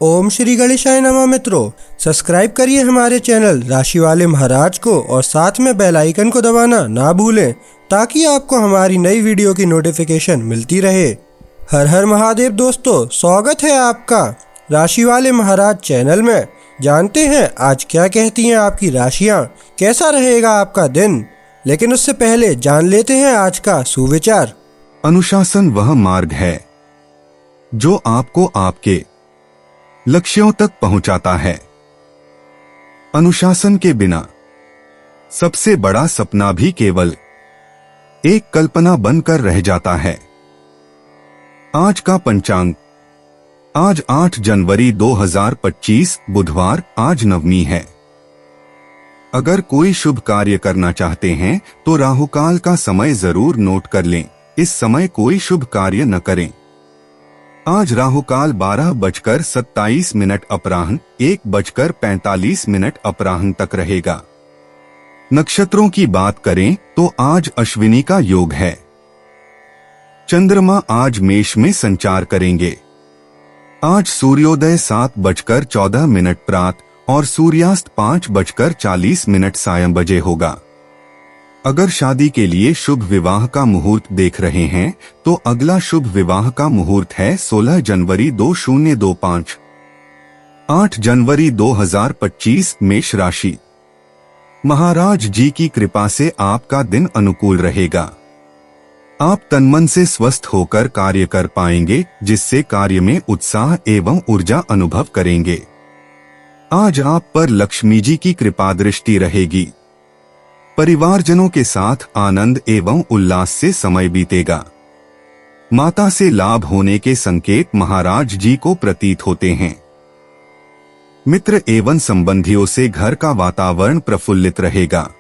ओम श्री गणेशाय नमः। मित्रों, सब्सक्राइब करिए हमारे चैनल राशि वाले महाराज को और साथ में बेल आइकन को दबाना ना भूलें ताकि आपको हमारी नई वीडियो की नोटिफिकेशन मिलती रहे। हर हर महादेव दोस्तों, स्वागत है आपका राशि वाले महाराज चैनल में। जानते हैं आज क्या कहती हैं आपकी राशियां, कैसा रहेगा आपका दिन। लेकिन उससे पहले जान लेते हैं आज का सुविचार। अनुशासन वह मार्ग है जो आपको आपके लक्ष्यों तक पहुंचाता है। अनुशासन के बिना सबसे बड़ा सपना भी केवल एक कल्पना बनकर रह जाता है। आज का पंचांग, आज 8 जनवरी 2025 बुधवार, आज नवमी है। अगर कोई शुभ कार्य करना चाहते हैं तो राहुकाल का समय जरूर नोट कर लें। इस समय कोई शुभ कार्य न करें। आज राहुकाल 12:27 अपराह्न 1:45 अपराह्न तक रहेगा। नक्षत्रों की बात करें तो आज अश्विनी का योग है। चंद्रमा आज मेष में संचार करेंगे। आज सूर्योदय 7:14 प्रातः और सूर्यास्त 5:40 सायं बजे होगा। अगर शादी के लिए शुभ विवाह का मुहूर्त देख रहे हैं तो अगला शुभ विवाह का मुहूर्त है 16 जनवरी 2025। 8 जनवरी 2025 मेष राशि। महाराज जी की कृपा से आपका दिन अनुकूल रहेगा। आप तनमन से स्वस्थ होकर कार्य कर पाएंगे, जिससे कार्य में उत्साह एवं ऊर्जा अनुभव करेंगे। आज आप पर लक्ष्मी जी की कृपा दृष्टि रहेगी। परिवारजनों के साथ आनंद एवं उल्लास से समय बीतेगा। माता से लाभ होने के संकेत महाराज जी को प्रतीत होते हैं। मित्र एवं संबंधियों से घर का वातावरण प्रफुल्लित रहेगा।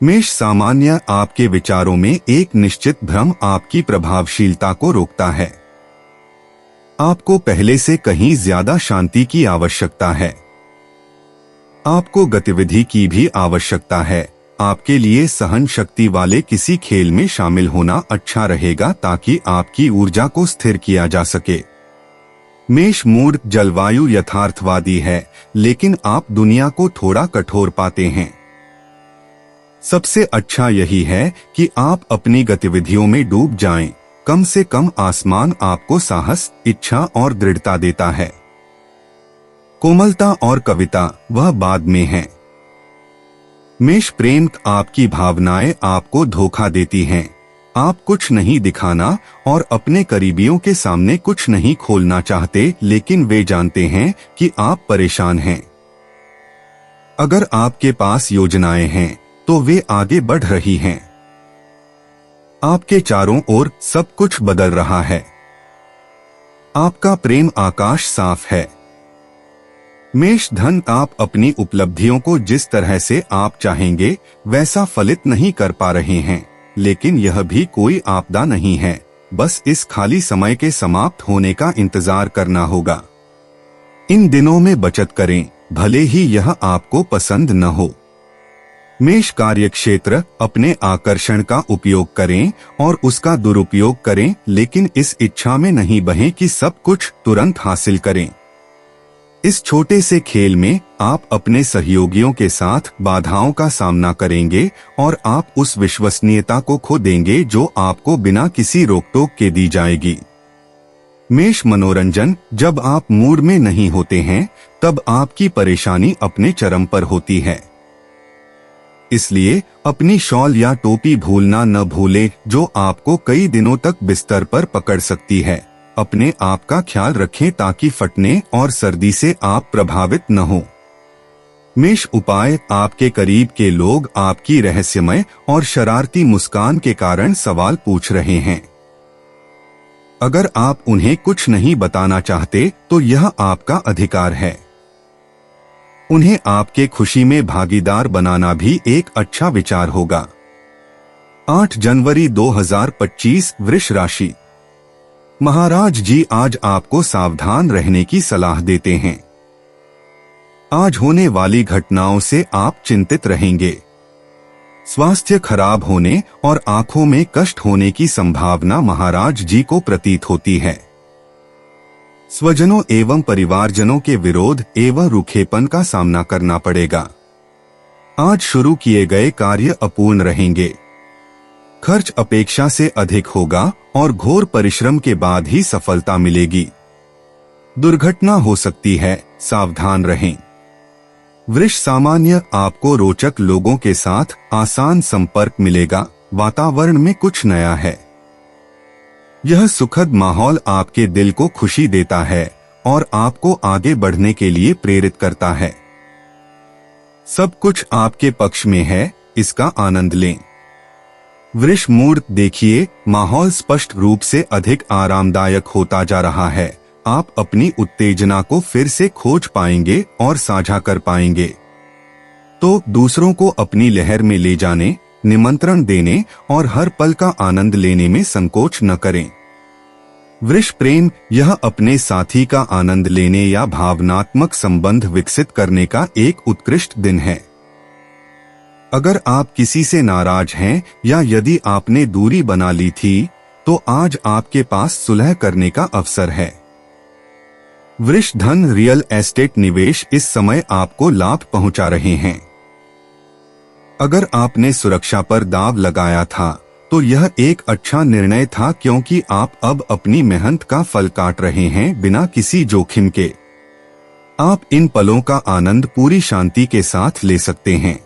मेष सामान्य आपके विचारों में एक निश्चित भ्रम आपकी प्रभावशीलता को रोकता है। आपको पहले से कहीं ज्यादा शांति की आवश्यकता है। आपको गतिविधि की भी आवश्यकता है। आपके लिए सहन शक्ति वाले किसी खेल में शामिल होना अच्छा रहेगा ताकि आपकी ऊर्जा को स्थिर किया जा सके। मेष मूड जलवायु यथार्थवादी है, लेकिन आप दुनिया को थोड़ा कठोर पाते हैं। सबसे अच्छा यही है कि आप अपनी गतिविधियों में डूब जाएं। कम से कम आसमान आपको साहस, इच्छा और दृढ़ता देता है। कोमलता और कविता वह बाद में है। मेष प्रेम, आपकी भावनाएं आपको धोखा देती हैं। आप कुछ नहीं दिखाना और अपने करीबियों के सामने कुछ नहीं खोलना चाहते, लेकिन वे जानते हैं कि आप परेशान हैं। अगर आपके पास योजनाएं हैं तो वे आगे बढ़ रही हैं। आपके चारों ओर सब कुछ बदल रहा है। आपका प्रेम आकाश साफ है। मेष धन, आप अपनी उपलब्धियों को जिस तरह से आप चाहेंगे वैसा फलित नहीं कर पा रहे हैं, लेकिन यह भी कोई आपदा नहीं है। बस इस खाली समय के समाप्त होने का इंतजार करना होगा। इन दिनों में बचत करें, भले ही यह आपको पसंद न हो। मेष कार्यक्षेत्र, अपने आकर्षण का उपयोग करें और उसका दुरुपयोग करें, लेकिन इस इच्छा में नहीं बहें कि सब कुछ तुरंत हासिल करें। इस छोटे से खेल में आप अपने सहयोगियों के साथ बाधाओं का सामना करेंगे और आप उस विश्वसनीयता को खो देंगे जो आपको बिना किसी रोक-टोक के दी जाएगी। मेष मनोरंजन, जब आप मूड में नहीं होते हैं तब आपकी परेशानी अपने चरम पर होती है। इसलिए अपनी शॉल या टोपी भूलना न भूले, जो आपको कई दिनों तक बिस्तर पर पकड़ सकती है। अपने आप का ख्याल रखें ताकि फटने और सर्दी से आप प्रभावित न हो। मेष उपाय, आपके करीब के लोग आपकी रहस्यमय और शरारती मुस्कान के कारण सवाल पूछ रहे हैं। अगर आप उन्हें कुछ नहीं बताना चाहते तो यह आपका अधिकार है। उन्हें आपके खुशी में भागीदार बनाना भी एक अच्छा विचार होगा। 8 जनवरी 2025 वृष राशि। महाराज जी आज आपको सावधान रहने की सलाह देते हैं। आज होने वाली घटनाओं से आप चिंतित रहेंगे। स्वास्थ्य खराब होने और आंखों में कष्ट होने की संभावना महाराज जी को प्रतीत होती है। स्वजनों एवं परिवारजनों के विरोध एवं रूखेपन का सामना करना पड़ेगा। आज शुरू किए गए कार्य अपूर्ण रहेंगे। खर्च अपेक्षा से अधिक होगा और घोर परिश्रम के बाद ही सफलता मिलेगी। दुर्घटना हो सकती है, सावधान रहें। वृष सामान्य, आपको रोचक लोगों के साथ आसान संपर्क मिलेगा। वातावरण में कुछ नया है। यह सुखद माहौल आपके दिल को खुशी देता है और आपको आगे बढ़ने के लिए प्रेरित करता है। सब कुछ आपके पक्ष में है, इसका आनंद लें। वृष मुहूर्त देखिए, माहौल स्पष्ट रूप से अधिक आरामदायक होता जा रहा है। आप अपनी उत्तेजना को फिर से खोज पाएंगे और साझा कर पाएंगे। तो दूसरों को अपनी लहर में ले जाने, निमंत्रण देने और हर पल का आनंद लेने में संकोच न करें। वृष प्रेम, यह अपने साथी का आनंद लेने या भावनात्मक संबंध विकसित करने का एक उत्कृष्ट दिन है। अगर आप किसी से नाराज हैं या यदि आपने दूरी बना ली थी, तो आज आपके पास सुलह करने का अवसर है। वृष धन, रियल एस्टेट निवेश इस समय आपको लाभ पहुंचा रहे हैं। अगर आपने सुरक्षा पर दांव लगाया था, तो यह एक अच्छा निर्णय था, क्योंकि आप अब अपनी मेहनत का फल काट रहे हैं बिना किसी जोखिम के। आप इन पलों का आनंद पूरी शांति के साथ ले सकते हैं।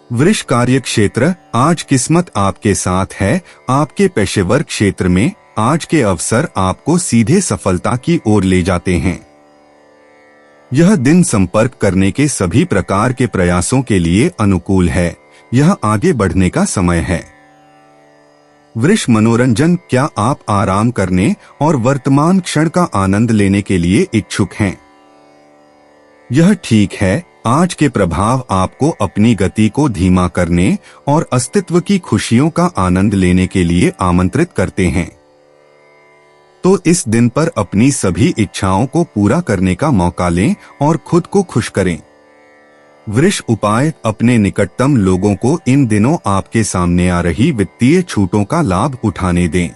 वृष कार्य क्षेत्र, आज किस्मत आपके साथ है। आपके पेशेवर क्षेत्र में आज के अवसर आपको सीधे सफलता की ओर ले जाते हैं। यह दिन संपर्क करने के सभी प्रकार के प्रयासों के लिए अनुकूल है। यह आगे बढ़ने का समय है। वृष मनोरंजन, क्या आप आराम करने और वर्तमान क्षण का आनंद लेने के लिए इच्छुक हैं? यह ठीक है। आज के प्रभाव आपको अपनी गति को धीमा करने और अस्तित्व की खुशियों का आनंद लेने के लिए आमंत्रित करते हैं। तो इस दिन पर अपनी सभी इच्छाओं को पूरा करने का मौका लें और खुद को खुश करें। वृष उपाय, अपने निकटतम लोगों को इन दिनों आपके सामने आ रही वित्तीय छूटों का लाभ उठाने दें।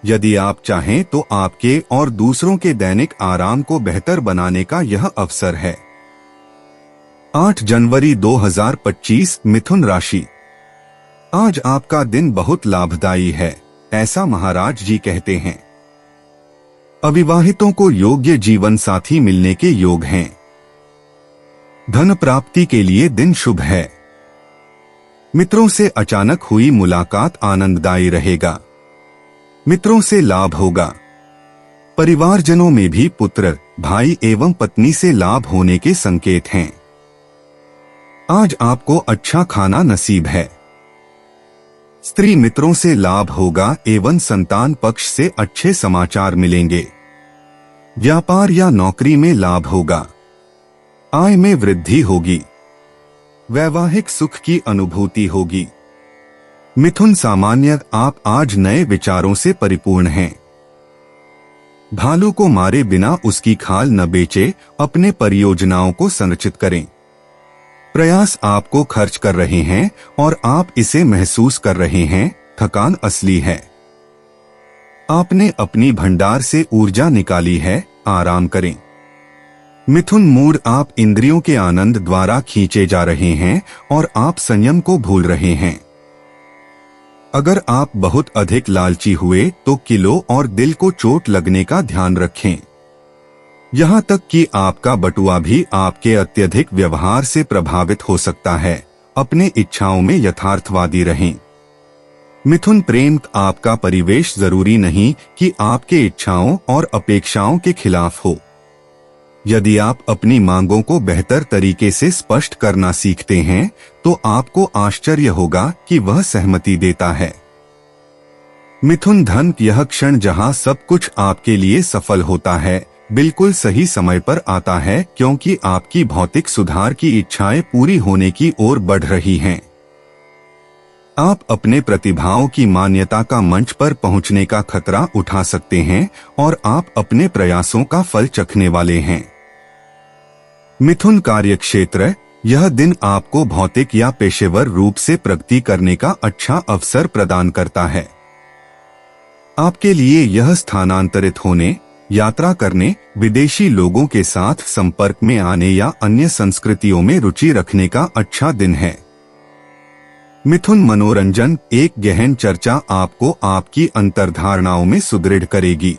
यदि आप चाहें तो आपके और दूसरों के दैनिक आराम को बेहतर बनाने का यह अवसर है। 8 जनवरी 2025, मिथुन राशि। आज आपका दिन बहुत लाभदायी है, ऐसा महाराज जी कहते हैं। अविवाहितों को योग्य जीवन साथी मिलने के योग हैं। धन प्राप्ति के लिए दिन शुभ है। मित्रों से अचानक हुई मुलाकात आनंददायी रहेगा। मित्रों से लाभ होगा। परिवारजनों में भी पुत्र, भाई एवं पत्नी से लाभ होने के संकेत हैं। आज आपको अच्छा खाना नसीब है। स्त्री मित्रों से लाभ होगा एवं संतान पक्ष से अच्छे समाचार मिलेंगे। व्यापार या नौकरी में लाभ होगा। आय में वृद्धि होगी। वैवाहिक सुख की अनुभूति होगी। मिथुन सामान्य, आप आज नए विचारों से परिपूर्ण हैं। भालू को मारे बिना उसकी खाल न बेचे, अपने परियोजनाओं को संरचित करें। प्रयास आपको खर्च कर रहे हैं और आप इसे महसूस कर रहे हैं। थकान असली है। आपने अपनी भंडार से ऊर्जा निकाली है, आराम करें। मिथुन मूड, आप इंद्रियों के आनंद द्वारा खींचे जा रहे हैं और आप संयम को भूल रहे हैं। अगर आप बहुत अधिक लालची हुए तो किलो और दिल को चोट लगने का ध्यान रखें। यहाँ तक कि आपका बटुआ भी आपके अत्यधिक व्यवहार से प्रभावित हो सकता है। अपने इच्छाओं में यथार्थवादी रहें। मिथुन प्रेम, आपका परिवेश जरूरी नहीं कि आपके इच्छाओं और अपेक्षाओं के खिलाफ हो। यदि आप अपनी मांगों को बेहतर तरीके से स्पष्ट करना सीखते हैं, तो आपको आश्चर्य होगा कि वह सहमति देता है। मिथुन धन, यह क्षण जहां सब कुछ आपके लिए सफल होता है, बिल्कुल सही समय पर आता है, क्योंकि आपकी भौतिक सुधार की इच्छाएं पूरी होने की ओर बढ़ रही हैं। आप अपने प्रतिभाओं की मान्यता का मंच पर पहुंचने का खतरा उठा सकते हैं और आप अपने प्रयासों का फल चखने वाले हैं। मिथुन कार्यक्षेत्र, यह दिन आपको भौतिक या पेशेवर रूप से प्रगति करने का अच्छा अवसर प्रदान करता है। आपके लिए यह स्थानांतरित होने, यात्रा करने, विदेशी लोगों के साथ संपर्क में आने या अन्य संस्कृतियों में रुचि रखने का अच्छा दिन है। मिथुन मनोरंजन, एक गहन चर्चा आपको आपकी अंतर्धारणाओं में सुदृढ़ करेगी।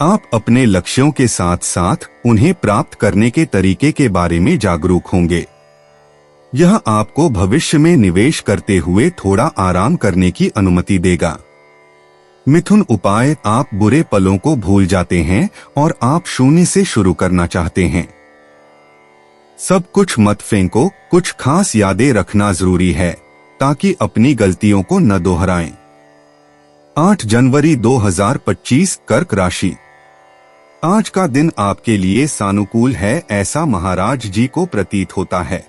आप अपने लक्ष्यों के साथ साथ उन्हें प्राप्त करने के तरीके के बारे में जागरूक होंगे। यह आपको भविष्य में निवेश करते हुए थोड़ा आराम करने की अनुमति देगा। मिथुन उपाय, आप बुरे पलों को भूल जाते हैं और आप शून्य से शुरू करना चाहते हैं। सब कुछ मत फेंको, कुछ खास यादें रखना जरूरी है ताकि अपनी गलतियों को न दोहराएं। 8 जनवरी 2025 कर्क राशि। आज का दिन आपके लिए सानुकूल है, ऐसा महाराज जी को प्रतीत होता है।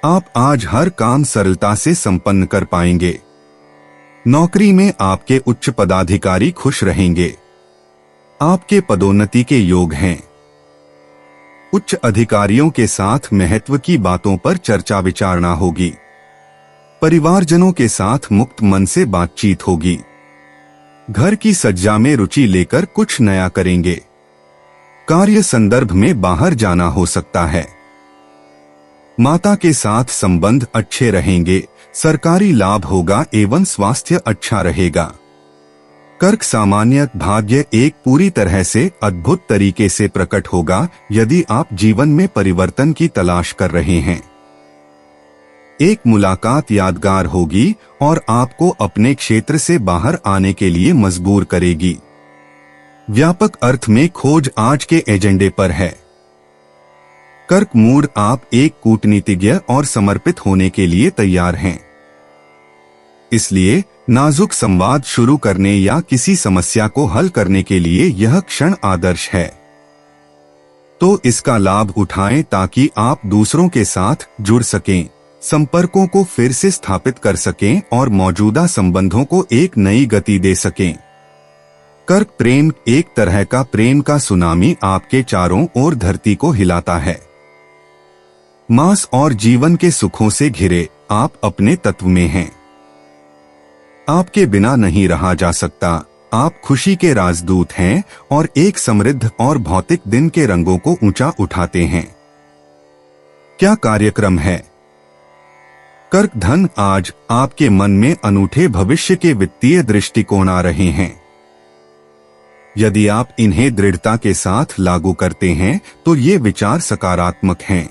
आप आज हर काम सरलता से संपन्न कर पाएंगे। नौकरी में आपके उच्च पदाधिकारी खुश रहेंगे। आपके पदोन्नति के योग हैं। उच्च अधिकारियों के साथ महत्व की बातों पर चर्चा विचारणा होगी। परिवारजनों के साथ मुक्त मन से बातचीत होगी। घर की सज्जा में रुचि लेकर कुछ नया करेंगे। कार्य संदर्भ में बाहर जाना हो सकता है। माता के साथ संबंध अच्छे रहेंगे। सरकारी लाभ होगा एवं स्वास्थ्य अच्छा रहेगा। कर्क सामान्य भाग्य एक पूरी तरह से अद्भुत तरीके से प्रकट होगा यदि आप जीवन में परिवर्तन की तलाश कर रहे हैं। एक मुलाकात यादगार होगी और आपको अपने क्षेत्र से बाहर आने के लिए मजबूर करेगी। व्यापक अर्थ में खोज आज के एजेंडे पर है। कर्क मूड, आप एक कूटनीतिज्ञ और समर्पित होने के लिए तैयार हैं। इसलिए नाजुक संवाद शुरू करने या किसी समस्या को हल करने के लिए यह क्षण आदर्श है। तो इसका लाभ उठाएं ताकि आप दूसरों के साथ जुड़ सकें, संपर्कों को फिर से स्थापित कर सकें और मौजूदा संबंधों को एक नई गति दे सकें। कर्क प्रेम, एक तरह का प्रेम का सुनामी आपके चारों ओर धरती को हिलाता है। मांस और जीवन के सुखों से घिरे आप अपने तत्व में हैं। आपके बिना नहीं रहा जा सकता। आप खुशी के राजदूत हैं और एक समृद्ध और भौतिक दिन के रंगों को ऊंचा उठाते हैं। क्या कार्यक्रम है? कर्क धन, आज आपके मन में अनूठे भविष्य के वित्तीय दृष्टिकोण आ रहे हैं। यदि आप इन्हें दृढ़ता के साथ लागू करते हैं तो ये विचार सकारात्मक हैं।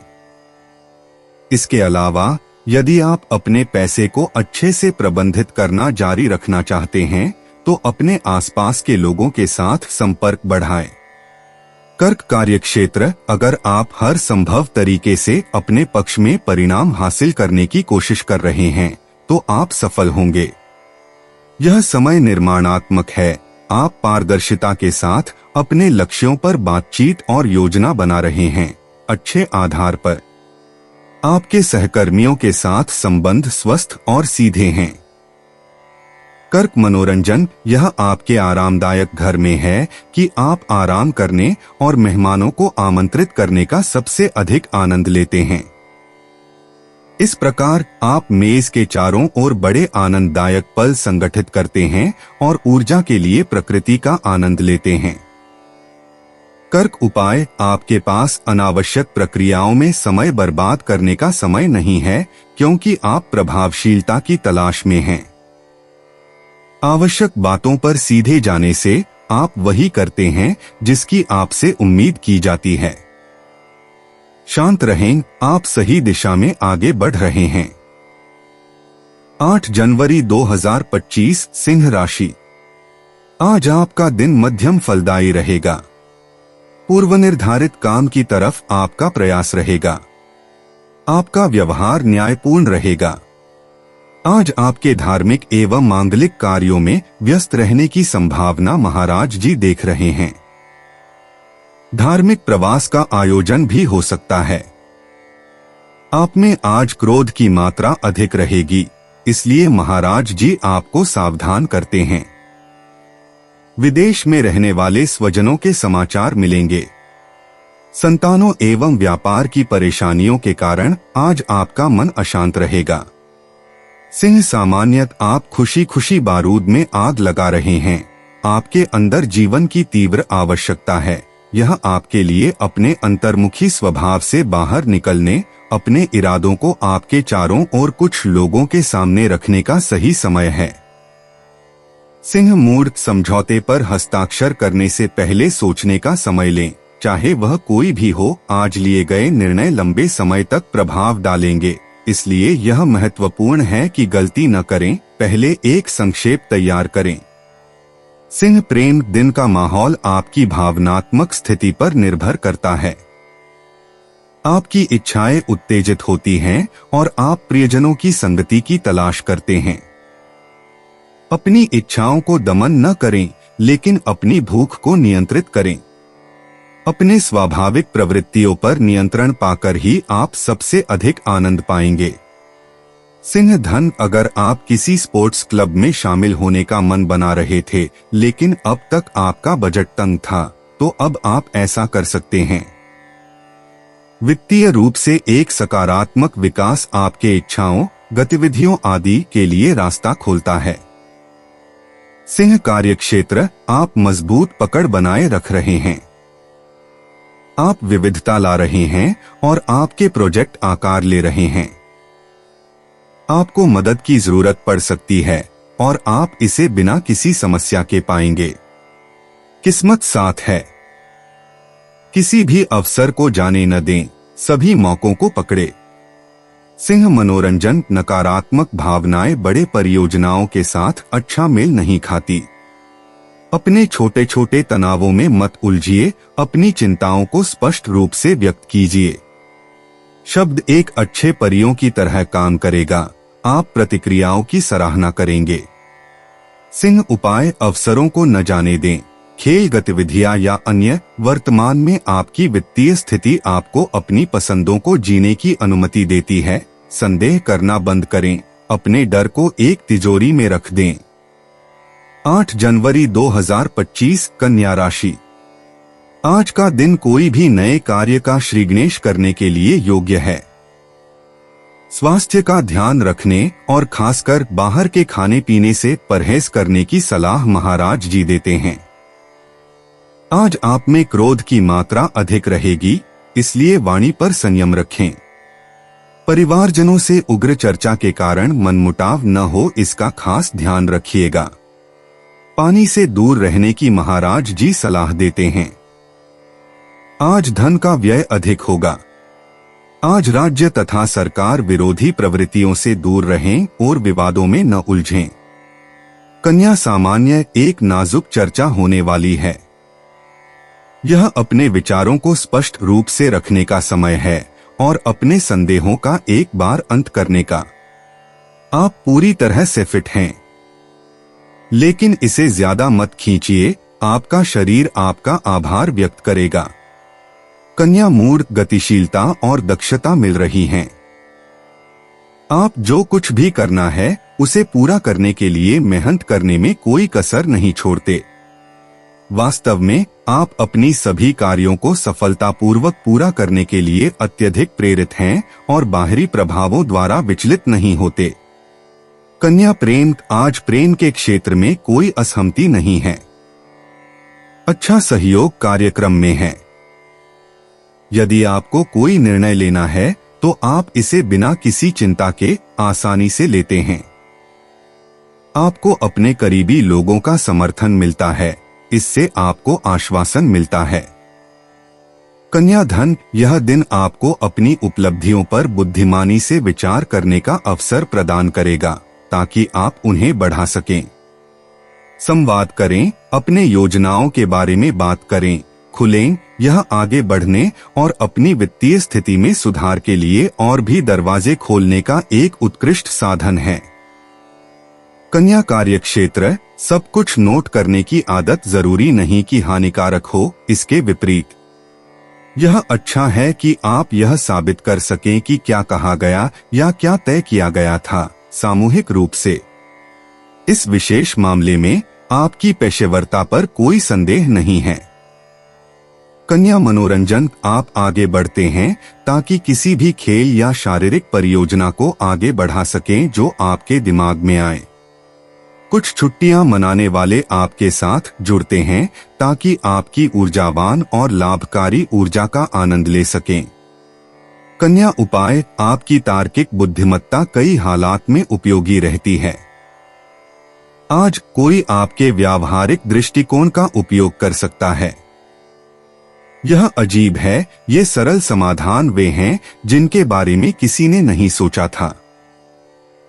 इसके अलावा यदि आप अपने पैसे को अच्छे से प्रबंधित करना जारी रखना चाहते हैं तो अपने आसपास के लोगों के साथ संपर्क बढ़ाएं। कर्क कार्यक्षेत्र, अगर आप हर संभव तरीके से अपने पक्ष में परिणाम हासिल करने की कोशिश कर रहे हैं तो आप सफल होंगे। यह समय निर्माणात्मक है। आप पारदर्शिता के साथ अपने लक्ष्यों पर बातचीत और योजना बना रहे हैं। अच्छे आधार पर आपके सहकर्मियों के साथ संबंध स्वस्थ और सीधे हैं। कर्क मनोरंजन, यह आपके आरामदायक घर में है कि आप आराम करने और मेहमानों को आमंत्रित करने का सबसे अधिक आनंद लेते हैं। इस प्रकार आप मेज के चारों ओर बड़े आनंददायक पल संगठित करते हैं और ऊर्जा के लिए प्रकृति का आनंद लेते हैं। कर्क उपाय, आपके पास अनावश्यक प्रक्रियाओं में समय बर्बाद करने का समय नहीं है क्योंकि आप प्रभावशीलता की तलाश में हैं। आवश्यक बातों पर सीधे जाने से आप वही करते हैं जिसकी आपसे उम्मीद की जाती है। शांत रहें, आप सही दिशा में आगे बढ़ रहे हैं। 8 जनवरी 2025 सिंह राशि। आज आपका दिन मध्यम फलदायी रहेगा। पूर्व निर्धारित काम की तरफ आपका प्रयास रहेगा। आपका व्यवहार न्यायपूर्ण रहेगा। आज आपके धार्मिक एवं मांगलिक कार्यों में व्यस्त रहने की संभावना महाराज जी देख रहे हैं। धार्मिक प्रवास का आयोजन भी हो सकता है। आप में आज क्रोध की मात्रा अधिक रहेगी, इसलिए महाराज जी आपको सावधान करते हैं। विदेश में रहने वाले स्वजनों के समाचार मिलेंगे। संतानों एवं व्यापार की परेशानियों के कारण आज आपका मन अशांत रहेगा। सिंह सामान्यत, आप खुशी खुशी बारूद में आग लगा रहे हैं। आपके अंदर जीवन की तीव्र आवश्यकता है। यह आपके लिए अपने अंतर्मुखी स्वभाव से बाहर निकलने, अपने इरादों को आपके चारों ओर कुछ लोगों के सामने रखने का सही समय है। सिंह मूड समझौते पर हस्ताक्षर करने से पहले सोचने का समय लें। चाहे वह कोई भी हो, आज लिए गए निर्णय लंबे समय तक प्रभाव डालेंगे, इसलिए यह महत्वपूर्ण है कि गलती न करें। पहले एक संक्षेप तैयार करें। सिंह प्रेम दिन का माहौल आपकी भावनात्मक स्थिति पर निर्भर करता है। आपकी इच्छाएं उत्तेजित होती हैं और आप प्रियजनों की संगति की तलाश करते हैं। अपनी इच्छाओं को दमन न करें, लेकिन अपनी भूख को नियंत्रित करें। अपने स्वाभाविक प्रवृत्तियों पर नियंत्रण पाकर ही आप सबसे अधिक आनंद पाएंगे। सिंह धन, अगर आप किसी स्पोर्ट्स क्लब में शामिल होने का मन बना रहे थे लेकिन अब तक आपका बजट तंग था, तो अब आप ऐसा कर सकते हैं। वित्तीय रूप से एक सकारात्मक विकास आपके इच्छाओं, गतिविधियों आदि के लिए रास्ता खोलता है। सिंह कार्यक्षेत्र, आप मजबूत पकड़ बनाए रख रहे हैं। आप विविधता ला रहे हैं और आपके प्रोजेक्ट आकार ले रहे हैं। आपको मदद की जरूरत पड़ सकती है और आप इसे बिना किसी समस्या के पाएंगे। किस्मत साथ है। किसी भी अवसर को जाने न दें, सभी मौकों को पकड़े। सिंह मनोरंजन, नकारात्मक भावनाएं बड़े परियोजनाओं के साथ अच्छा मेल नहीं खाती। अपने छोटे छोटे तनावों में मत उलझिए, अपनी चिंताओं को स्पष्ट रूप से व्यक्त कीजिए। शब्द एक अच्छे परियों की तरह काम करेगा। आप प्रतिक्रियाओं की सराहना करेंगे। सिंह उपाय, अवसरों को न जाने दें। खेल गतिविधियां या अन्य, वर्तमान में आपकी वित्तीय स्थिति आपको अपनी पसंदों को जीने की अनुमति देती है। संदेह करना बंद करें, अपने डर को एक तिजोरी में रख दें। 8 जनवरी 2025, कन्या राशि। आज का दिन कोई भी नए कार्य का श्रीगणेश करने के लिए योग्य है। स्वास्थ्य का ध्यान रखने और खासकर बाहर के खाने पीने से परहेज करने की सलाह महाराज जी देते हैं। आज आप में क्रोध की मात्रा अधिक रहेगी, इसलिए वाणी पर संयम रखें। परिवारजनों से उग्र चर्चा के कारण मनमुटाव न हो, इसका खास ध्यान रखिएगा। पानी से दूर रहने की महाराज जी सलाह देते हैं। आज धन का व्यय अधिक होगा। आज राज्य तथा सरकार विरोधी प्रवृत्तियों से दूर रहें और विवादों में न उलझें। कन्या सामान्य, एक नाजुक चर्चा होने वाली है। यह अपने विचारों को स्पष्ट रूप से रखने का समय है और अपने संदेहों का एक बार अंत करने का। आप पूरी तरह से फिट हैं, लेकिन इसे ज्यादा मत खींचिए, आपका शरीर आपका आभार व्यक्त करेगा। कन्या मूड, गतिशीलता और दक्षता मिल रही हैं। आप जो कुछ भी करना है उसे पूरा करने के लिए मेहनत करने में कोई कसर नहीं छोड़ते। वास्तव में आप अपनी सभी कार्यों को सफलतापूर्वक पूरा करने के लिए अत्यधिक प्रेरित हैं और बाहरी प्रभावों द्वारा विचलित नहीं होते। कन्या प्रेम, आज प्रेम के क्षेत्र में कोई असहमति नहीं है। अच्छा सहयोग कार्यक्रम में है। यदि आपको कोई निर्णय लेना है तो आप इसे बिना किसी चिंता के आसानी से लेते हैं। आपको अपने करीबी लोगों का समर्थन मिलता है, इससे आपको आश्वासन मिलता है। कन्या धन, यह दिन आपको अपनी उपलब्धियों पर बुद्धिमानी से विचार करने का अवसर प्रदान करेगा ताकि आप उन्हें बढ़ा सकें। संवाद करें, अपने योजनाओं के बारे में बात करें, खुलें। यह आगे बढ़ने और अपनी वित्तीय स्थिति में सुधार के लिए और भी दरवाजे खोलने का एक उत्कृष्ट साधन है। कन्या कार्यक्षेत्र, सब कुछ नोट करने की आदत जरूरी नहीं कि हानिकारक हो, इसके विपरीत यह अच्छा है कि आप यह साबित कर सकें कि क्या कहा गया या क्या तय किया गया था सामूहिक रूप से। इस विशेष मामले में आपकी पेशेवरता पर कोई संदेह नहीं है। कन्या मनोरंजन, आप आगे बढ़ते हैं ताकि किसी भी खेल या शारीरिक परियोजना को आगे बढ़ा सकें जो आपके दिमाग में आए। कुछ छुट्टियां मनाने वाले आपके साथ जुड़ते हैं ताकि आपकी ऊर्जावान और लाभकारी ऊर्जा का आनंद ले सकें। कन्या उपाय, आपकी तार्किक बुद्धिमत्ता कई हालात में उपयोगी रहती है। आज कोई आपके व्यावहारिक दृष्टिकोण का उपयोग कर सकता है। यह अजीब है, ये सरल समाधान वे हैं जिनके बारे में किसी ने नहीं सोचा था।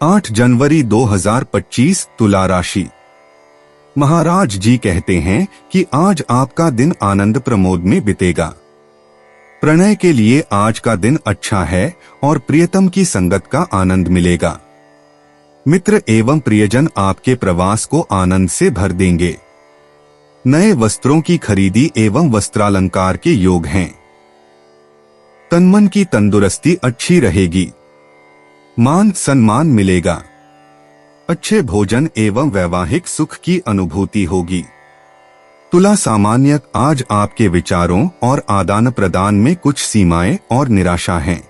8 जनवरी 2025 तुला राशि। महाराज जी कहते हैं कि आज आपका दिन आनंद प्रमोद में बीतेगा। प्रणय के लिए आज का दिन अच्छा है और प्रियतम की संगत का आनंद मिलेगा। मित्र एवं प्रियजन आपके प्रवास को आनंद से भर देंगे। नए वस्त्रों की खरीदी एवं वस्त्रालंकार के योग हैं। तन-मन की तंदुरुस्ती अच्छी रहेगी। मान सम्मान मिलेगा। अच्छे भोजन एवं वैवाहिक सुख की अनुभूति होगी। तुला सामान्य, आज आपके विचारों और आदान प्रदान में कुछ सीमाएं और निराशा हैं।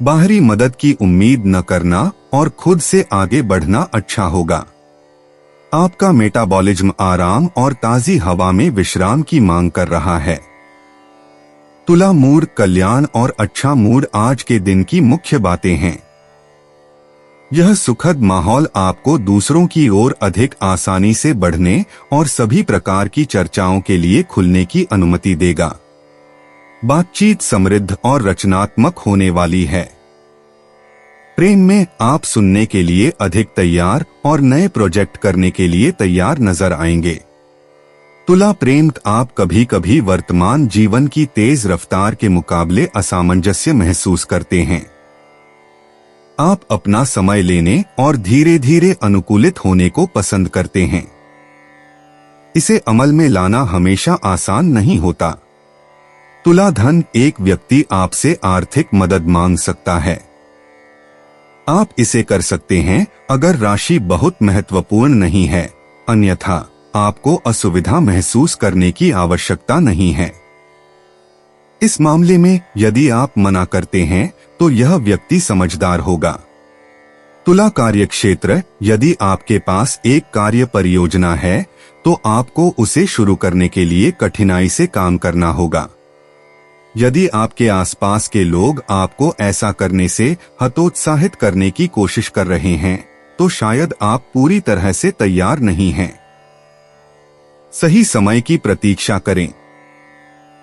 बाहरी मदद की उम्मीद न करना और खुद से आगे बढ़ना अच्छा होगा। आपका मेटाबॉलिज्म आराम और ताजी हवा में विश्राम की मांग कर रहा है। तुला मूड, कल्याण और अच्छा मूड आज के दिन की मुख्य बातें हैं। यह सुखद माहौल आपको दूसरों की ओर अधिक आसानी से बढ़ने और सभी प्रकार की चर्चाओं के लिए खुलने की अनुमति देगा। बातचीत समृद्ध और रचनात्मक होने वाली है। प्रेम में आप सुनने के लिए अधिक तैयार और नए प्रोजेक्ट करने के लिए तैयार नजर आएंगे। तुला प्रेम, आप कभी कभी वर्तमान जीवन की तेज रफ्तार के मुकाबले असामंजस्य महसूस करते हैं। आप अपना समय लेने और धीरे धीरे अनुकूलित होने को पसंद करते हैं। इसे अमल में लाना हमेशा आसान नहीं होता। तुला धन, एक व्यक्ति आपसे आर्थिक मदद मांग सकता है। आप इसे कर सकते हैं अगर राशि बहुत महत्वपूर्ण नहीं है, अन्यथा आपको असुविधा महसूस करने की आवश्यकता नहीं है। इस मामले में यदि आप मना करते हैं तो यह व्यक्ति समझदार होगा। तुला कार्यक्षेत्र, यदि आपके पास एक कार्य परियोजना है तो आपको उसे शुरू करने के लिए कठिनाई से काम करना होगा। यदि आपके आसपास के लोग आपको ऐसा करने से हतोत्साहित करने की कोशिश कर रहे हैं तो शायद आप पूरी तरह से तैयार नहीं हैं। सही समय की प्रतीक्षा करें।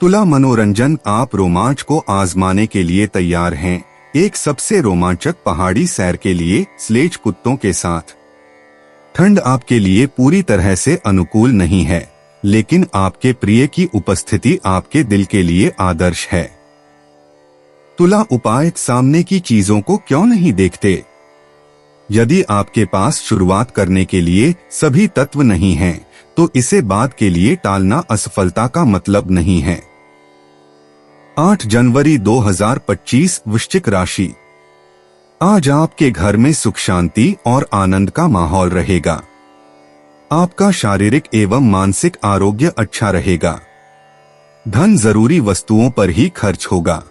तुला मनोरंजन, आप रोमांच को आजमाने के लिए तैयार हैं। एक सबसे रोमांचक पहाड़ी सैर के लिए स्लेज कुत्तों के साथ। ठंड आपके लिए पूरी तरह से अनुकूल नहीं है, लेकिन आपके प्रिय की उपस्थिति आपके दिल के लिए आदर्श है। तुला उपाय, सामने की चीजों को क्यों नहीं देखते? यदि आपके पास शुरुआत करने के लिए सभी तत्व नहीं हैं, तो इसे बाद के लिए टालना असफलता का मतलब नहीं है। 8 जनवरी 2025 वृश्चिक राशि। आज आपके घर में सुख शांति और आनंद का माहौल रहेगा। आपका शारीरिक एवं मानसिक आरोग्य अच्छा रहेगा। धन जरूरी वस्तुओं पर ही खर्च होगा।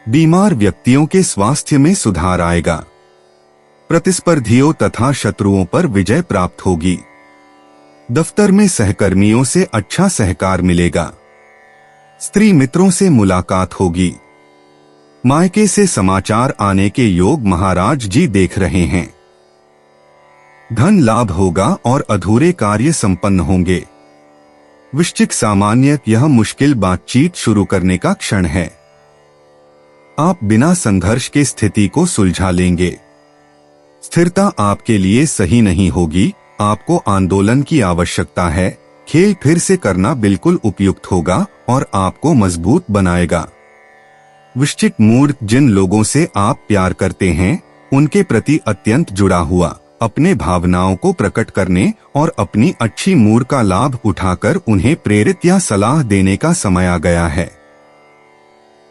बीमार व्यक्तियों के स्वास्थ्य में सुधार आएगा। प्रतिस्पर्धियों तथा शत्रुओं पर विजय प्राप्त होगी। दफ्तर में सहकर्मियों से अच्छा सहकार मिलेगा। स्त्री मित्रों से मुलाकात होगी। मायके से समाचार आने के योग महाराज जी देख रहे हैं। धन लाभ होगा और अधूरे कार्य संपन्न होंगे। वृश्चिक सामान्य, यह मुश्किल बातचीत शुरू करने का क्षण है। आप बिना संघर्ष के स्थिति को सुलझा लेंगे। स्थिरता आपके लिए सही नहीं होगी। आपको आंदोलन की आवश्यकता है। खेल फिर से करना बिल्कुल उपयुक्त होगा और आपको मजबूत बनाएगा। वृश्चिक मूड, जिन लोगों से आप प्यार करते हैं उनके प्रति अत्यंत जुड़ा हुआ, अपने भावनाओं को प्रकट करने और अपनी अच्छी मूड का लाभ उठाकर उन्हें प्रेरित या सलाह देने का समय आ गया है।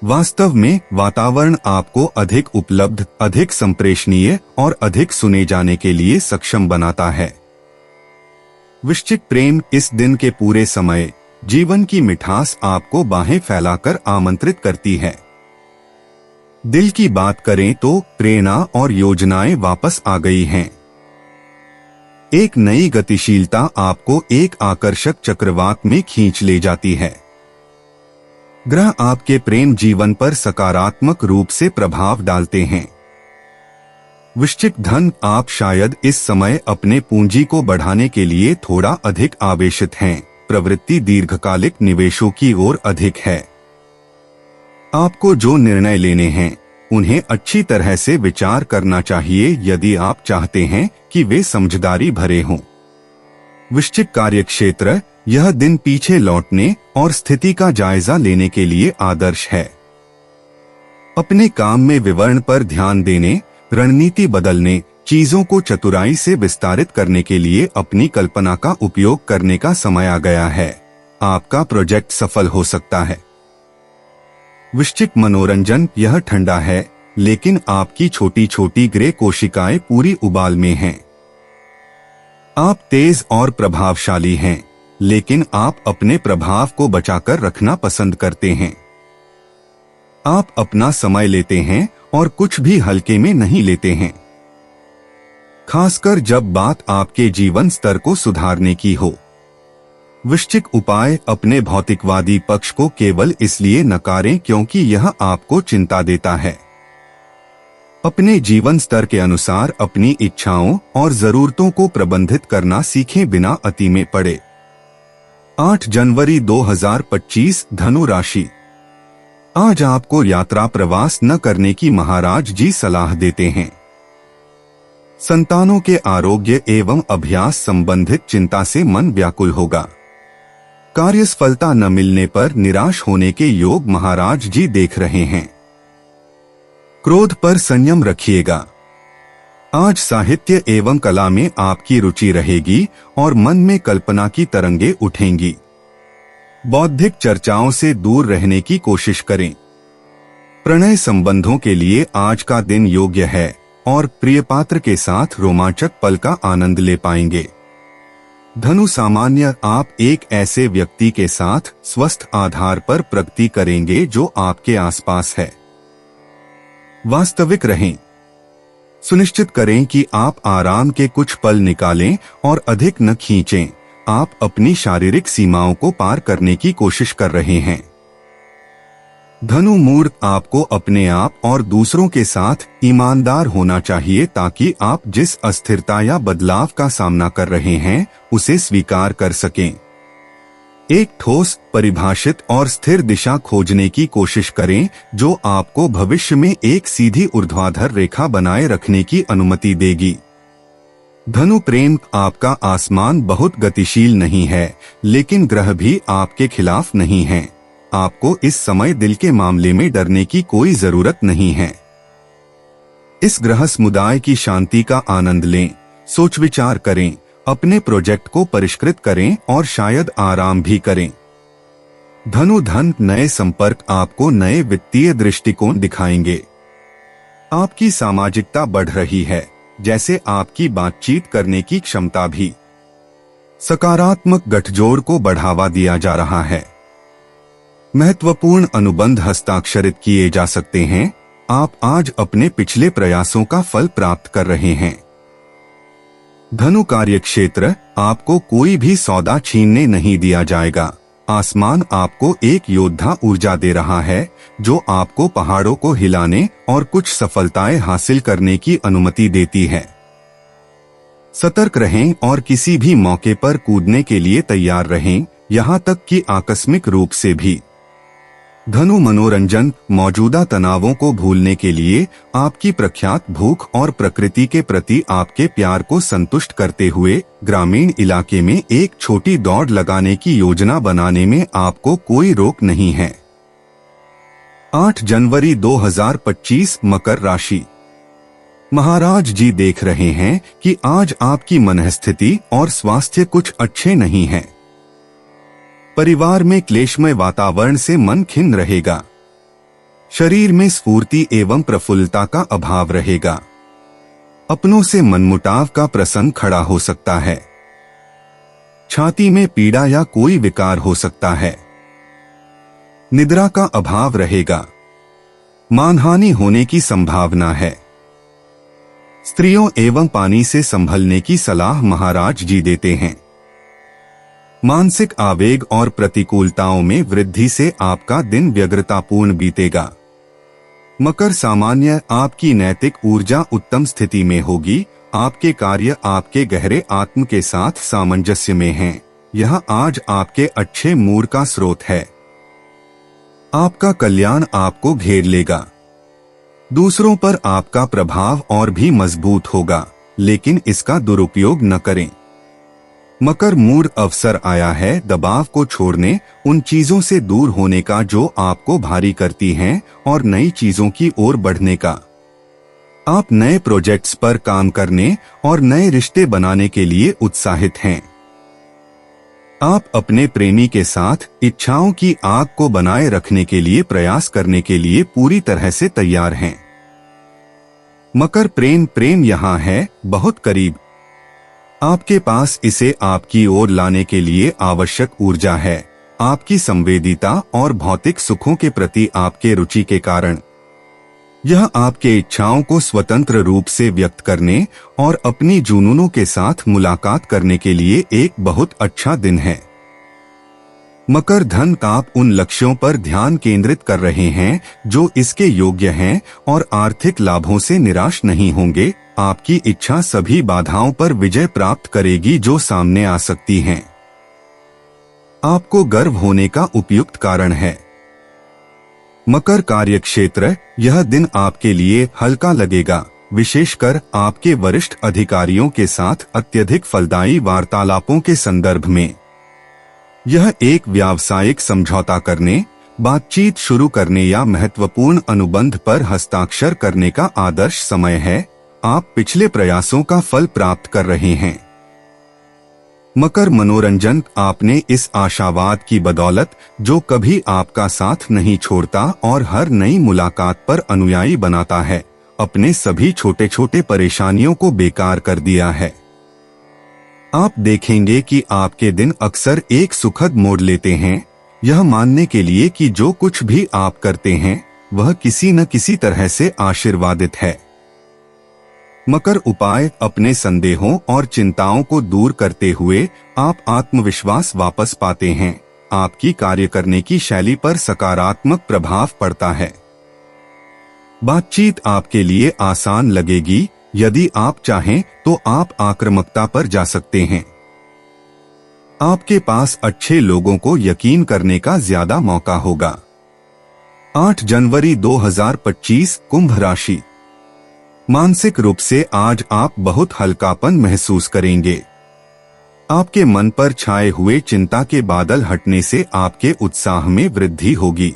वास्तव में वातावरण आपको अधिक उपलब्ध, अधिक संप्रेषणीय और अधिक सुने जाने के लिए सक्षम बनाता है। वृश्चिक प्रेम, इस दिन के पूरे समय जीवन की मिठास आपको बाहें फैलाकर आमंत्रित करती है। दिल की बात करें तो प्रेरणा और योजनाएं वापस आ गई हैं। एक नई गतिशीलता आपको एक आकर्षक चक्रवात में खींच ले जाती है। ग्रह आपके प्रेम जीवन पर सकारात्मक रूप से प्रभाव डालते हैं। वृश्चिक धन, आप शायद इस समय अपने पूंजी को बढ़ाने के लिए थोड़ा अधिक आवेशित हैं। प्रवृत्ति दीर्घकालिक निवेशों की ओर अधिक है। आपको जो निर्णय लेने हैं उन्हें अच्छी तरह से विचार करना चाहिए यदि आप चाहते हैं कि वे समझदारी भरे हों। वृश्चिक कार्यक्षेत्र, यह दिन पीछे लौटने और स्थिति का जायजा लेने के लिए आदर्श है। अपने काम में विवरण पर ध्यान देने, रणनीति बदलने, चीजों को चतुराई से विस्तारित करने के लिए अपनी कल्पना का उपयोग करने का समय आ गया है। आपका प्रोजेक्ट सफल हो सकता है। वृश्चिक मनोरंजन, यह ठंडा है लेकिन आपकी छोटी छोटी ग्रे कोशिकाएं पूरी उबाल में हैं। आप तेज और प्रभावशाली हैं, लेकिन आप अपने प्रभाव को बचाकर रखना पसंद करते हैं। आप अपना समय लेते हैं और कुछ भी हल्के में नहीं लेते हैं, खासकर जब बात आपके जीवन स्तर को सुधारने की हो। वृश्चिक उपाय, अपने भौतिकवादी पक्ष को केवल इसलिए नकारें क्योंकि यह आपको चिंता देता है। अपने जीवन स्तर के अनुसार अपनी इच्छाओं और जरूरतों को प्रबंधित करना सीखें बिना अति में पड़े। 8 जनवरी 2025, धनु राशि। आज आपको यात्रा प्रवास न करने की महाराज जी सलाह देते हैं। संतानों के आरोग्य एवं अभ्यास संबंधित चिंता से मन व्याकुल होगा। कार्यसफलता न मिलने पर निराश होने के योग महाराज जी देख रहे हैं। क्रोध पर संयम रखिएगा। आज साहित्य एवं कला में आपकी रुचि रहेगी और मन में कल्पना की तरंगे उठेंगी। बौद्धिक चर्चाओं से दूर रहने की कोशिश करें। प्रणय संबंधों के लिए आज का दिन योग्य है और प्रिय पात्र के साथ रोमांचक पल का आनंद ले पाएंगे। धनु सामान्य, आप एक ऐसे व्यक्ति के साथ स्वस्थ आधार पर प्रगति करेंगे जो आपके आसपास है। वास्तविक रहें। सुनिश्चित करें कि आप आराम के कुछ पल निकालें और अधिक न खींचें। आप अपनी शारीरिक सीमाओं को पार करने की कोशिश कर रहे हैं। धनु मूड, आपको अपने आप और दूसरों के साथ ईमानदार होना चाहिए ताकि आप जिस अस्थिरता या बदलाव का सामना कर रहे हैं उसे स्वीकार कर सकें। एक ठोस, परिभाषित और स्थिर दिशा खोजने की कोशिश करें जो आपको भविष्य में एक सीधी ऊर्ध्वाधर रेखा बनाए रखने की अनुमति देगी। धनु प्रेम, आपका आसमान बहुत गतिशील नहीं है लेकिन ग्रह भी आपके खिलाफ नहीं हैं। आपको इस समय दिल के मामले में डरने की कोई जरूरत नहीं है। इस ग्रह समुदाय की शांति का आनंद लें, सोच विचार करें, अपने प्रोजेक्ट को परिष्कृत करें और शायद आराम भी करें। धनु धन, नए संपर्क आपको नए वित्तीय दृष्टिकोण दिखाएंगे। आपकी सामाजिकता बढ़ रही है, जैसे आपकी बातचीत करने की क्षमता भी। सकारात्मक गठजोड़ को बढ़ावा दिया जा रहा है। महत्वपूर्ण अनुबंध हस्ताक्षरित किए जा सकते हैं। आप आज अपने पिछले प्रयासों का फल प्राप्त कर रहे हैं। धनु कार्यक्षेत्र, आपको कोई भी सौदा छीनने नहीं दिया जाएगा। आसमान आपको एक योद्धा ऊर्जा दे रहा है जो आपको पहाड़ों को हिलाने और कुछ सफलताएं हासिल करने की अनुमति देती है। सतर्क रहें और किसी भी मौके पर कूदने के लिए तैयार रहें, यहाँ तक कि आकस्मिक रूप से भी। धनु मनोरंजन, मौजूदा तनावों को भूलने के लिए आपकी प्रख्यात भूख और प्रकृति के प्रति आपके प्यार को संतुष्ट करते हुए ग्रामीण इलाके में एक छोटी दौड़ लगाने की योजना बनाने में आपको कोई रोक नहीं है। 8 जनवरी 2025, मकर राशि। महाराज जी देख रहे हैं कि आज आपकी मनःस्थिति और स्वास्थ्य कुछ अच्छे नहीं है। परिवार में क्लेशमय वातावरण से मन खिन्न रहेगा। शरीर में स्फूर्ति एवं प्रफुल्लता का अभाव रहेगा। अपनों से मनमुटाव का प्रसंग खड़ा हो सकता है। छाती में पीड़ा या कोई विकार हो सकता है। निद्रा का अभाव रहेगा। मानहानि होने की संभावना है। स्त्रियों एवं पानी से संभलने की सलाह महाराज जी देते हैं। मानसिक आवेग और प्रतिकूलताओं में वृद्धि से आपका दिन व्यग्रतापूर्ण बीतेगा। मकर सामान्य आपकी नैतिक ऊर्जा उत्तम स्थिति में होगी। आपके कार्य आपके गहरे आत्म के साथ सामंजस्य में हैं। यह आज आपके अच्छे मूड का स्रोत है। आपका कल्याण आपको घेर लेगा। दूसरों पर आपका प्रभाव और भी मजबूत होगा, लेकिन इसका दुरुपयोग न करें। मकर मूड अवसर आया है दबाव को छोड़ने, उन चीजों से दूर होने का जो आपको भारी करती हैं और नई चीजों की ओर बढ़ने का। आप नए प्रोजेक्ट्स पर काम करने और नए रिश्ते बनाने के लिए उत्साहित हैं। आप अपने प्रेमी के साथ इच्छाओं की आग को बनाए रखने के लिए प्रयास करने के लिए पूरी तरह से तैयार हैं। मकर प्रेम यहाँ है, बहुत करीब। आपके पास इसे आपकी ओर लाने के लिए आवश्यक ऊर्जा है। आपकी संवेदीता और भौतिक सुखों के प्रति आपके रुचि के कारण यह आपके इच्छाओं को स्वतंत्र रूप से व्यक्त करने और अपनी जुनूनों के साथ मुलाकात करने के लिए एक बहुत अच्छा दिन है। मकर धन आप उन लक्ष्यों पर ध्यान केंद्रित कर रहे हैं जो इसके योग्य हैं और आर्थिक लाभों से निराश नहीं होंगे। आपकी इच्छा सभी बाधाओं पर विजय प्राप्त करेगी जो सामने आ सकती हैं। आपको गर्व होने का उपयुक्त कारण है। मकर कार्यक्षेत्र, यह दिन आपके लिए हल्का लगेगा, विशेषकर आपके वरिष्ठ अधिकारियों के साथ अत्यधिक फलदायी वार्तालापों के संदर्भ में। यह एक व्यावसायिक समझौता करने, बातचीत शुरू करने या महत्वपूर्ण अनुबंध पर हस्ताक्षर करने का आदर्श समय है। आप पिछले प्रयासों का फल प्राप्त कर रहे हैं। मकर मनोरंजन, आपने इस आशावाद की बदौलत जो कभी आपका साथ नहीं छोड़ता और हर नई मुलाकात पर अनुयायी बनाता है, अपने सभी छोटे छोटे परेशानियों को बेकार कर दिया है। आप देखेंगे कि आपके दिन अक्सर एक सुखद मोड़ लेते हैं, यह मानने के लिए कि जो कुछ भी आप करते हैं वह किसी न किसी तरह से आशीर्वादित है। मकर उपाय, अपने संदेहों और चिंताओं को दूर करते हुए आप आत्मविश्वास वापस पाते हैं। आपकी कार्य करने की शैली पर सकारात्मक प्रभाव पड़ता है। बातचीत आपके लिए आसान लगेगी। यदि आप चाहें तो आप आक्रामकता पर जा सकते हैं। आपके पास अच्छे लोगों को यकीन करने का ज्यादा मौका होगा। 8 जनवरी 2025 कुंभ राशि। मानसिक रूप से आज आप बहुत हल्कापन महसूस करेंगे। आपके मन पर छाए हुए चिंता के बादल हटने से आपके उत्साह में वृद्धि होगी।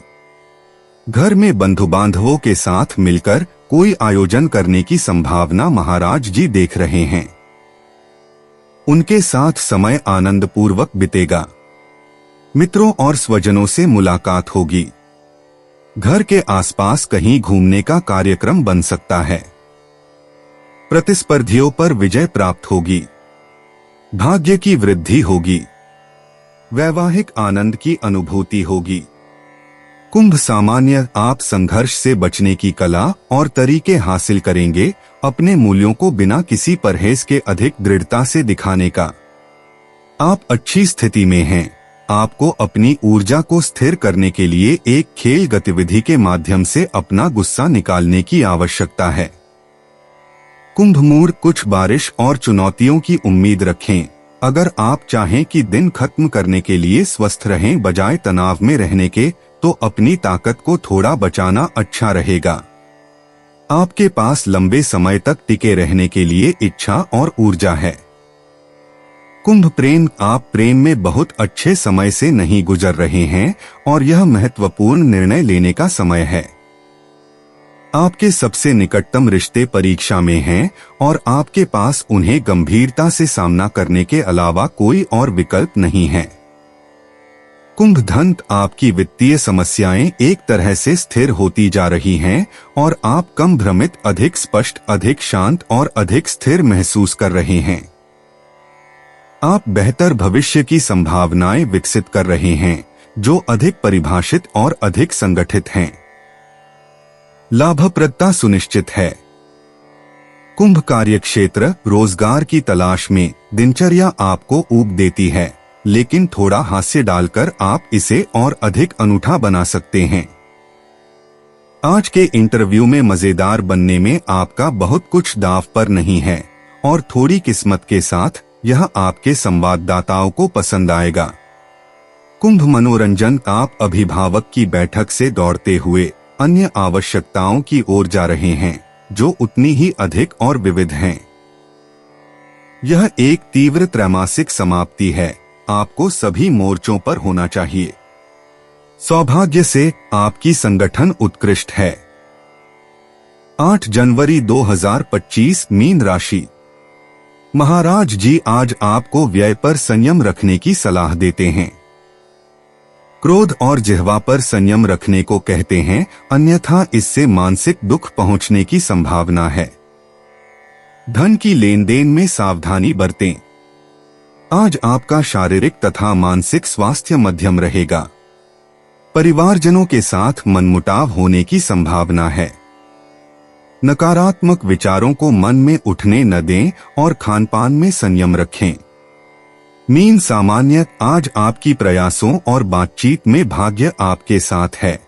घर में बंधु बांधवों के साथ मिलकर कोई आयोजन करने की संभावना महाराज जी देख रहे हैं। उनके साथ समय आनंदपूर्वक बीतेगा। मित्रों और स्वजनों से मुलाकात होगी। घर के आसपास कहीं घूमने का कार्यक्रम बन सकता है। प्रतिस्पर्धियों पर विजय प्राप्त होगी। भाग्य की वृद्धि होगी। वैवाहिक आनंद की अनुभूति होगी। कुंभ सामान्य, आप संघर्ष से बचने की कला और तरीके हासिल करेंगे, अपने मूल्यों को बिना किसी परहेज के अधिक दृढ़ता से दिखाने का। आप अच्छी स्थिति में हैं। आपको अपनी ऊर्जा को स्थिर करने के लिए एक खेल गतिविधि के माध्यम से अपना गुस्सा निकालने की आवश्यकता है। कुंभ मूड, कुछ बारिश और चुनौतियों की उम्मीद रखें। अगर आप चाहें कि दिन खत्म करने के लिए स्वस्थ रहें बजाय तनाव में रहने के, तो अपनी ताकत को थोड़ा बचाना अच्छा रहेगा। आपके पास लंबे समय तक टिके रहने के लिए इच्छा और ऊर्जा है। कुंभ प्रेम, आप प्रेम में बहुत अच्छे समय से नहीं गुजर रहे हैं और यह महत्वपूर्ण निर्णय लेने का समय है। आपके सबसे निकटतम रिश्ते परीक्षा में हैं और आपके पास उन्हें गंभीरता से सामना करने के अलावा कोई और विकल्प नहीं है। कुंभ धन, आपकी वित्तीय समस्याएं एक तरह से स्थिर होती जा रही हैं और आप कम भ्रमित, अधिक स्पष्ट, अधिक शांत और अधिक स्थिर महसूस कर रहे हैं। आप बेहतर भविष्य की संभावनाएं विकसित कर रहे हैं जो अधिक परिभाषित और अधिक संगठित हैं। लाभप्रदता सुनिश्चित है। कुंभ कार्य क्षेत्र रोजगार की तलाश में दिनचर्या आपको ऊब देती है, लेकिन थोड़ा हास्य डालकर आप इसे और अधिक अनूठा बना सकते हैं। आज के इंटरव्यू में मजेदार बनने में आपका बहुत कुछ दांव पर नहीं है और थोड़ी किस्मत के साथ यह आपके संवाददाताओं को पसंद आएगा। कुंभ मनोरंजन, आप अभिभावक की बैठक से दौड़ते हुए अन्य आवश्यकताओं की ओर जा रहे हैं जो उतनी ही अधिक और विविध हैं। यह एक तीव्र त्रैमासिक समाप्ति है, आपको सभी मोर्चों पर होना चाहिए। सौभाग्य से आपकी संगठन उत्कृष्ट है। 8 जनवरी 2025 मीन राशि। महाराज जी आज आपको व्यय पर संयम रखने की सलाह देते हैं। क्रोध और जिह्वा पर संयम रखने को कहते हैं, अन्यथा इससे मानसिक दुख पहुंचने की संभावना है। धन की लेन देन में सावधानी बरतें। आज आपका शारीरिक तथा मानसिक स्वास्थ्य मध्यम रहेगा। परिवारजनों के साथ मनमुटाव होने की संभावना है। नकारात्मक विचारों को मन में उठने न दें और खानपान में संयम रखें। मीन सामान्य, आज आपकी प्रयासों और बातचीत में भाग्य आपके साथ है।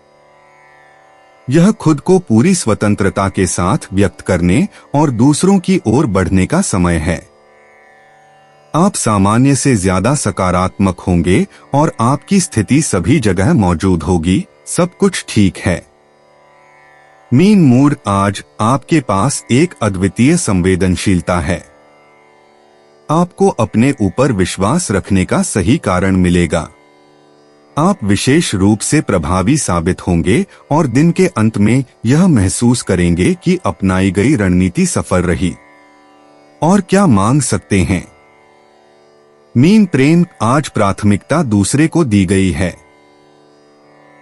यह खुद को पूरी स्वतंत्रता के साथ व्यक्त करने और दूसरों की ओर बढ़ने का समय है। आप सामान्य से ज्यादा सकारात्मक होंगे और आपकी स्थिति सभी जगह मौजूद होगी, सब कुछ ठीक है। मीन मूड, आज आपके पास एक अद्वितीय संवेदनशीलता है। आपको अपने ऊपर विश्वास रखने का सही कारण मिलेगा। आप विशेष रूप से प्रभावी साबित होंगे और दिन के अंत में यह महसूस करेंगे कि अपनाई गई रणनीति सफल रही। और क्या मांग सकते हैं। मीन प्रेम, आज प्राथमिकता दूसरे को दी गई है।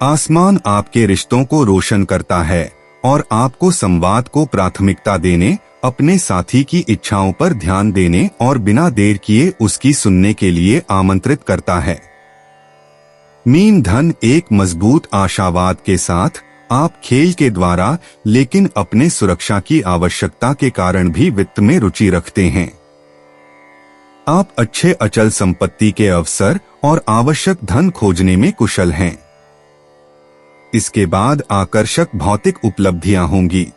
आसमान आपके रिश्तों को रोशन करता है और आपको संवाद को प्राथमिकता देने, अपने साथी की इच्छाओं पर ध्यान देने और बिना देर किए उसकी सुनने के लिए आमंत्रित करता है। मीन धन, एक मजबूत आशावाद के साथ आप खेल के द्वारा लेकिन अपने सुरक्षा की आवश्यकता के कारण भी वित्त में रुचि रखते हैं। आप अच्छे अचल संपत्ति के अवसर और आवश्यक धन खोजने में कुशल हैं। इसके बाद आकर्षक भौतिक उपलब्धियां होंगी।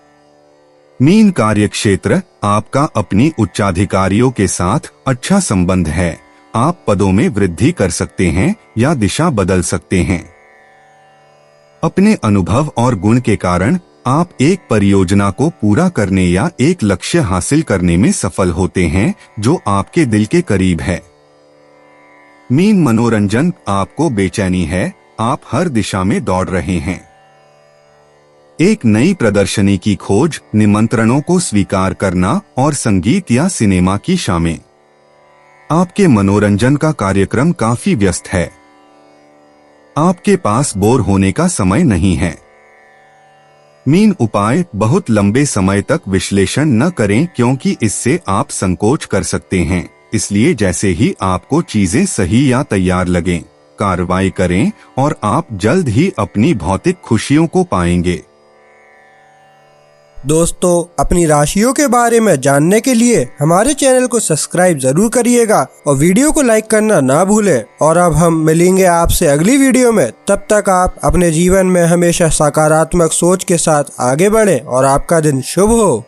मीन कार्यक्षेत्र, आपका अपनी उच्चाधिकारियों के साथ अच्छा संबंध है। आप पदों में वृद्धि कर सकते हैं या दिशा बदल सकते हैं। अपने अनुभव और गुण के कारण आप एक परियोजना को पूरा करने या एक लक्ष्य हासिल करने में सफल होते हैं जो आपके दिल के करीब है। मीन मनोरंजन, आपको बेचैनी है, आप हर दिशा में दौड़ रहे हैं। एक नई प्रदर्शनी की खोज, निमंत्रणों को स्वीकार करना और संगीत या सिनेमा की शामें। आपके मनोरंजन का कार्यक्रम काफी व्यस्त है। आपके पास बोर होने का समय नहीं है। मीन उपाय, बहुत लंबे समय तक विश्लेषण न करें क्योंकि इससे आप संकोच कर सकते हैं। इसलिए जैसे ही आपको चीजें सही या तैयार लगें, कार्रवाई करें और आप जल्द ही अपनी भौतिक खुशियों को पाएंगे। दोस्तों, अपनी राशियों के बारे में जानने के लिए हमारे चैनल को सब्सक्राइब जरूर करिएगा और वीडियो को लाइक करना ना भूलें। और अब हम मिलेंगे आपसे अगली वीडियो में। तब तक आप अपने जीवन में हमेशा सकारात्मक सोच के साथ आगे बढ़ें और आपका दिन शुभ हो।